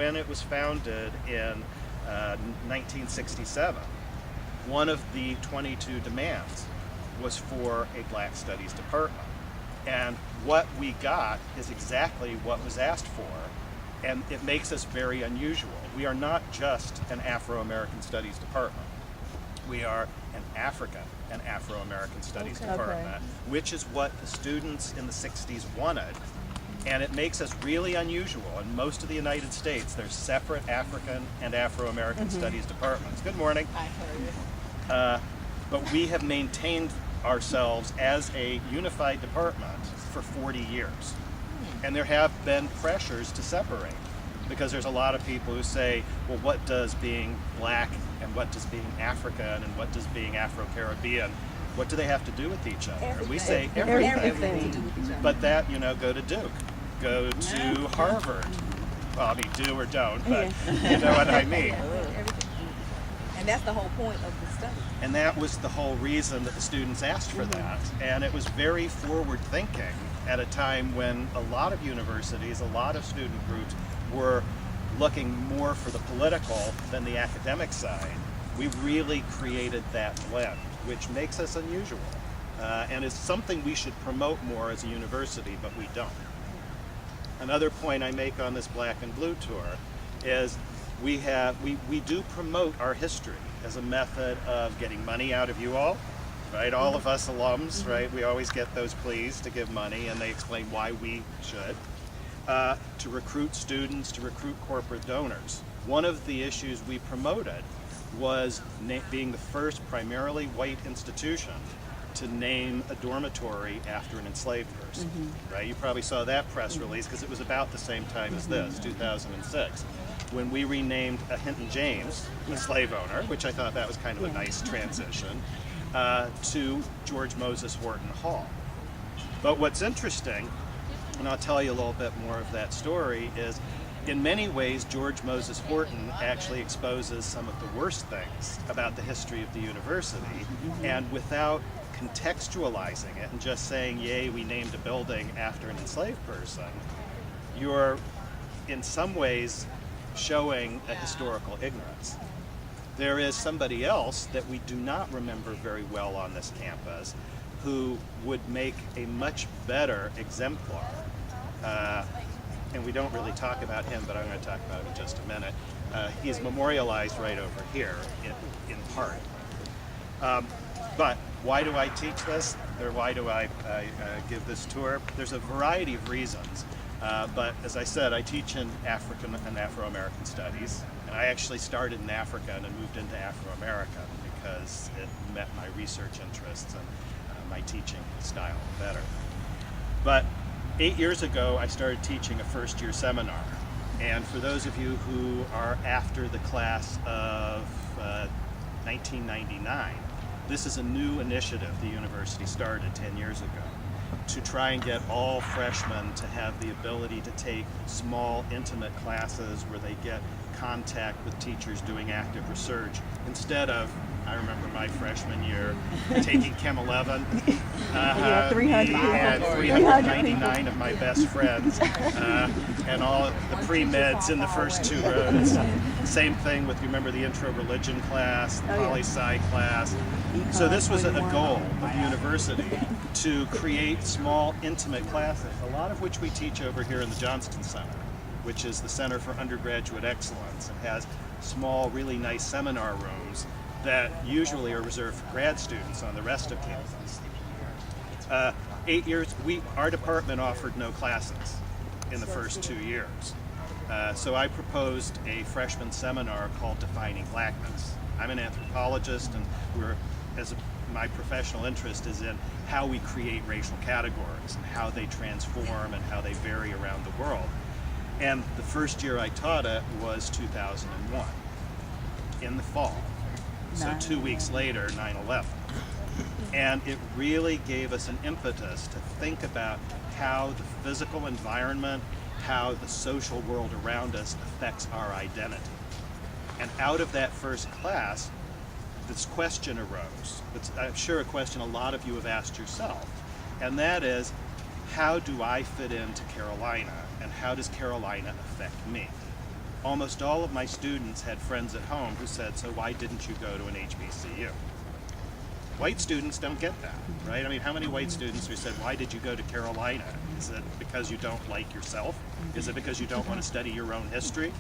when it was founded in 1967, one of the 22 demands was for a Black Studies department. And what we got is exactly what was asked for, and it makes us very unusual. We are not just an Afro-American Studies department. We are an African and Afro-American Studies department, which is what the students in the 60s wanted. And it makes us really unusual. In most of the United States, there's separate African and Afro-American Studies departments. Good morning. Hi. But we have maintained ourselves as a unified department for 40 years. And there have been pressures to separate, because there's a lot of people who say, well, what does being Black and what does being African and what does being Afro-Caribbean, what do they have to do with each other? And we say everything. But that, you know, go to Duke, go to Harvard. Well, I mean, do or don't, but you know what I mean. And that's the whole point of the study. And that was the whole reason that the students asked for that. And it was very forward thinking at a time when a lot of universities, a lot of student groups were looking more for the political than the academic side. We really created that blend, which makes us unusual. And is something we should promote more as a university, but we don't. Another point I make on this Black and Blue tour is we do promote our history as a method of getting money out of you all, right? All of us alums, right? We always get those pleas to give money, and they explain why we should. To recruit students, to recruit corporate donors. One of the issues we promoted was being the first primarily white institution to name a dormitory after an enslaved person, right? You probably saw that press release because it was about the same time as this, 2006, when we renamed a Hinton James, a slave owner, which I thought that was kind of a nice transition, to George Moses Horton Hall. But what's interesting, and I'll tell you a little bit more of that story, is in many ways George Moses Horton actually exposes some of the worst things about the history of the university, and without contextualizing it and just saying, yay, we named a building after an enslaved person, you're in some ways showing a historical ignorance. There is somebody else that we do not remember very well on this campus who would make a much better exemplar. And we don't really talk about him, but I'm going to talk about him in just a minute. He's memorialized right over here in part. But why do I teach this, or why do I give this tour? There's a variety of reasons. But as I said, I teach in African and Afro-American studies, and I actually started in African and moved into Afro-American because it met my research interests and my teaching style better. But 8 years ago, I started teaching a first-year seminar, and for those of you who are after the class of 1999, this is a new initiative the university started 10 years ago to try and get all freshmen to have the ability to take small, intimate classes where they get contact with teachers doing active research instead of, I remember my freshman year taking Chem 11. We had 399 of my best friends and all the pre-meds in the first 2 rows. Same thing with, remember the intro religion class, the poli-sci class. So this was a goal of the university to create small, intimate classes, a lot of which we teach over here in the Johnston Center, which is the Center for Undergraduate Excellence, and has small, really nice seminar rooms that usually are reserved for grad students on the rest of campus. 8 years, our department offered no classes in the first 2 years. So I proposed a freshman seminar called Defining Blackness. I'm an anthropologist, and my professional interest is in how we create racial categories and how they transform and how they vary around the world. And the first year I taught it was 2001, in the fall. So 2 weeks later, 9/11. And it really gave us an impetus to think about how the physical environment, how the social world around us affects our identity. And out of that first class, this question arose. It's, I'm sure, a question a lot of you have asked yourself. And that is, how do I fit into Carolina? And how does Carolina affect me? almost all of my students had friends at home who said, so why didn't you go to an HBCU? White students don't get that, right? I mean, how many white students who said, why did you go to Carolina? Is it because you don't like yourself? Is it because you don't want to study your own history?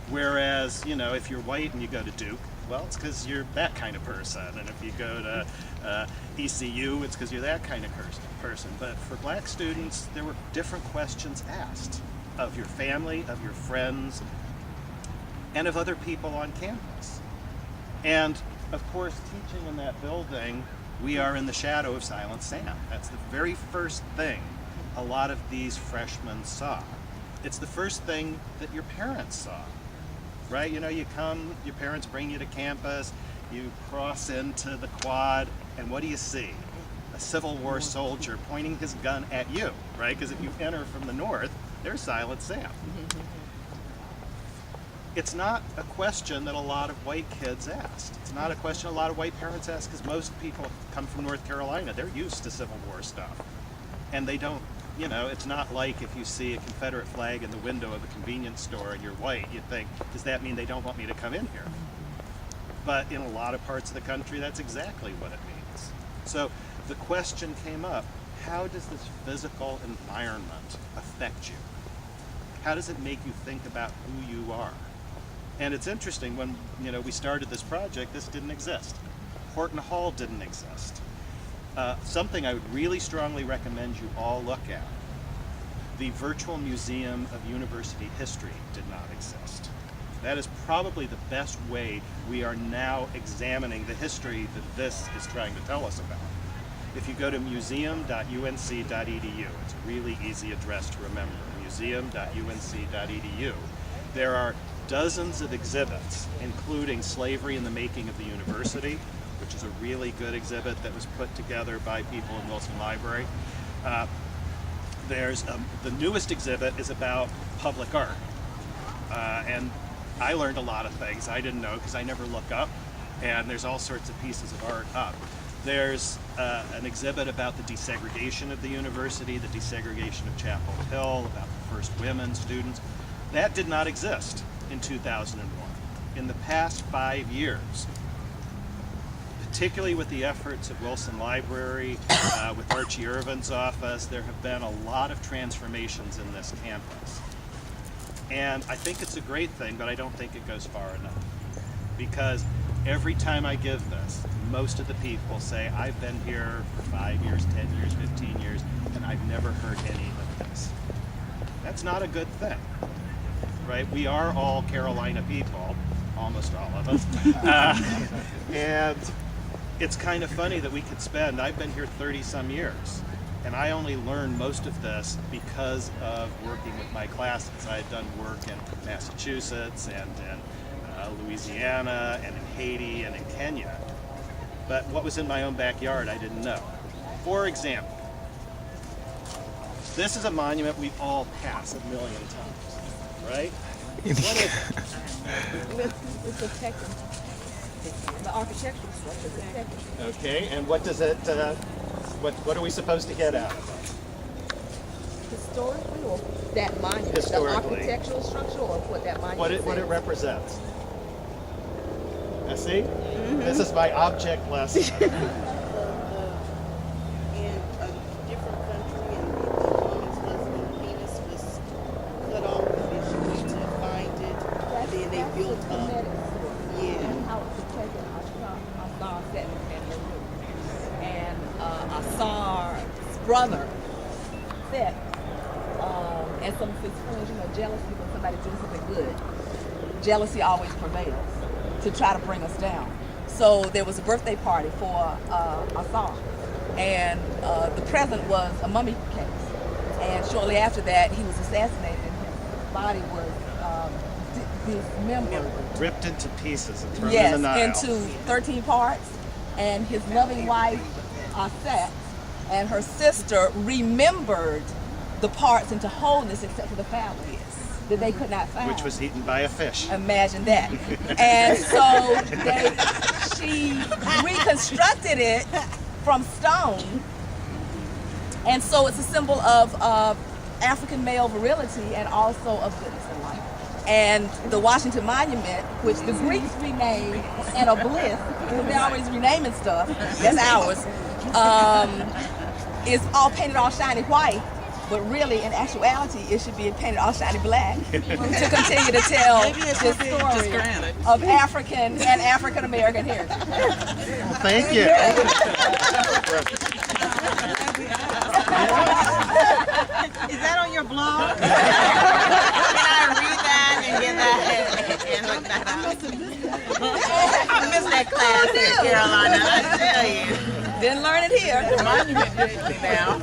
Whereas, you know, if you're white and you go to Duke, well, it's because you're that kind of person. And if you go to ECU, it's because you're that kind of person. But for black students, there were different questions asked of your family, of your friends, and of other people on campus. And of course, teaching in that building, we are in the shadow of Silent Sam. That's the very first thing a lot of these freshmen saw. It's the first thing that your parents saw, right? You know, you come, your parents bring you to campus, you cross into the quad, and what do you see? A Civil War soldier pointing his gun at you, right? Because if you enter from the north, there's Silent Sam. It's not a question that a lot of white kids asked. It's not a question a lot of white parents ask because most people come from North Carolina. They're used to Civil War stuff. And they don't, you know, it's not like if you see a Confederate flag in the window of a convenience store and you're white, you think, does that mean they don't want me to come in here? But in a lot of parts of the country, that's exactly what it means. So the question came up, how does this physical environment affect you? How does it make you think about who you are? And it's interesting, when we started this project, this didn't exist. Horton Hall didn't exist. Something I would really strongly recommend you all look at. The Virtual Museum of University History did not exist. That is probably the best way we are now examining the history that this is trying to tell us about. If you go to museum.unc.edu, it's a really easy address to remember, museum.unc.edu. There are dozens of exhibits, including Slavery in the Making of the University, which is a really good exhibit that was put together by people in Wilson Library. The newest exhibit is about public art. And I learned a lot of things I didn't know because I never look up, and there's all sorts of pieces of art up. There's an exhibit about the desegregation of the university, the desegregation of Chapel Hill, about the first women students. That did not exist in 2001. In the past 5 years, particularly with the efforts of Wilson Library, with Archie Irvin's office, there have been a lot of transformations in this campus. And I think it's a great thing, but I don't think it goes far enough. Because every time I give this, most of the people say, I've been here for 5 years, 10 years, 15 years, and I've never heard any of this. That's not a good thing, right? We are all Carolina people, almost all of us. And it's kind of funny that we could spend, I've been here 30 some years, and I only learned most of this because of working with my classes. I had done work in Massachusetts and in Louisiana and in Haiti and in Kenya. But what was in my own backyard, I didn't know. For example, this is a monument we all pass 1 million times, right? What is it? It's a technical. The architectural structure is a technical. Okay, and what does it, what are we supposed to get out of it? Historically, or that monument, Historically. the architectural structure, or what that monument What it says? represents. See? This is my object lesson. In a different country, and the woman's husband's penis was cut off initially to find it, and then they built up. Yeah. How it's protected. I saw that and I saw his brother set, and some of his friends, jealousy when somebody's doing something good. Jealousy always prevails to try to bring us down. So there was a birthday party for Assad, and the present was a mummy case. And shortly after that, he was assassinated, and his body was dismembered. Ripped into pieces and thrown in Yes, the Nile. into 13 parts. And his loving wife, Aset, and her sister remembered the parts into wholeness except for the family that they could not find. Which was eaten by a fish. Imagine that. And so she reconstructed it from stone. And so it's a symbol of African male virility and also of goodness and life. And the Washington Monument, which the Greeks renamed an obelisk, because they're always renaming stuff, that's ours, is all painted all shiny white, but really, in actuality, it should be painted all shiny black to continue to tell the story of African and African American heritage. Well, thank you. Is that on your blog? Can I read that and get that and look that up? I missed that class here, Carolina. I tell you. Didn't learn it here. Monument now.